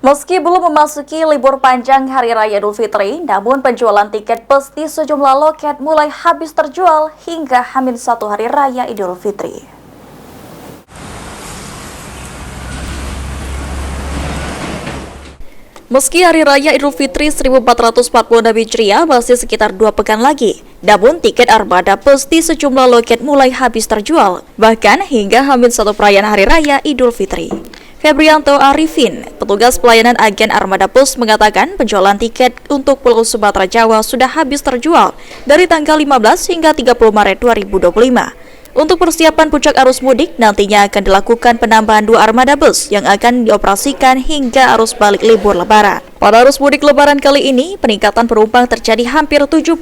Meski belum memasuki libur panjang Hari Raya Idul Fitri, namun penjualan tiket bus di sejumlah loket mulai habis terjual hingga H-1 Hari Raya Idul Fitri. Meski Hari Raya Idul Fitri 1446 Hijriah masih sekitar 2 pekan lagi, namun tiket armada bus di sejumlah loket mulai habis terjual, bahkan hingga H-1 perayaan Hari Raya Idul Fitri. Febrianto Arifin, petugas pelayanan agen Armada Bus mengatakan penjualan tiket untuk Pulau Sumatera Jawa sudah habis terjual dari tanggal 15 hingga 30 Maret 2025. Untuk persiapan puncak arus mudik, nantinya akan dilakukan penambahan 2 armada bus yang akan dioperasikan hingga arus balik libur Lebaran. Pada arus mudik Lebaran kali ini, peningkatan penumpang terjadi hampir 70%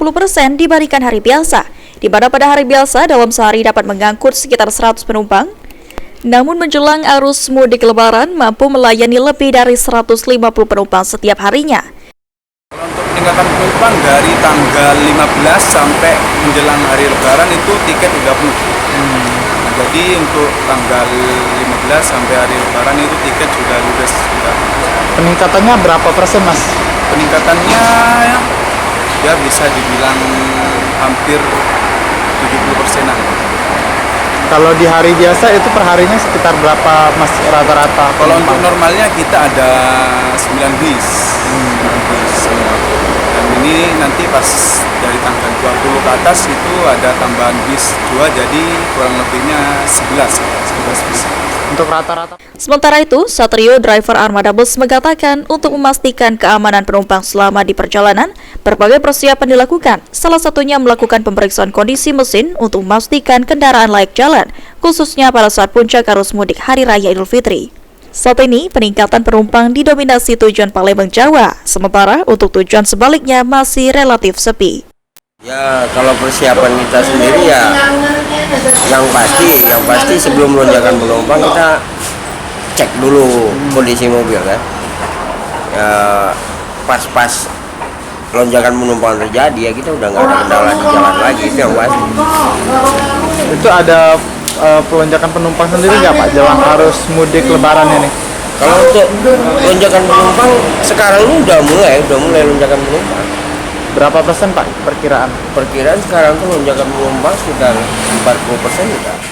dibandingkan hari biasa, di mana pada hari biasa dalam sehari dapat mengangkut sekitar 100 penumpang. Namun menjelang arus mudik Lebaran mampu melayani lebih dari 150 penumpang setiap harinya. Untuk peningkatan penumpang dari tanggal 15 sampai menjelang hari Lebaran itu tiket udah penuh. Jadi untuk tanggal 15 sampai hari Lebaran itu tiket sudah ludes. Peningkatannya berapa persen, Mas? Peningkatannya ya bisa dibilang hampir 70%-an. Kalau di hari biasa itu perharinya sekitar berapa, Mas, rata-rata? Kalau untuk normalnya kita ada 9 bis. Dan ini nanti pas dari tanggal 20 ke atas itu ada tambahan bis 2, jadi kurang lebihnya 11 bis. Untuk rata-rata. Sementara itu, Satrio, driver Armada Bus, mengatakan untuk memastikan keamanan penumpang selama di perjalanan, berbagai persiapan dilakukan. Salah satunya melakukan pemeriksaan kondisi mesin untuk memastikan kendaraan layak jalan, khususnya pada saat puncak arus mudik Hari Raya Idul Fitri. Saat ini, peningkatan penumpang didominasi tujuan Palembang, Jawa, sementara untuk tujuan sebaliknya masih relatif sepi. Ya, kalau persiapan kita sendiri ya yang pasti sebelum lonjakan penumpang kita cek dulu kondisi mobil kan. Ya, pas lonjakan penumpang terjadi ya kita udah nggak ada kendala di jalan lagi, itu yang pasti. Itu ada pelonjakan penumpang sendiri nggak, Pak, jelang arus mudik Lebaran ini? Kalau untuk lonjakan penumpang sekarang ini udah mulai lonjakan penumpang. Berapa persen, Pak, perkiraan? Perkiraan sekarang tuh lonjakan penumpang sekitar 40% udah.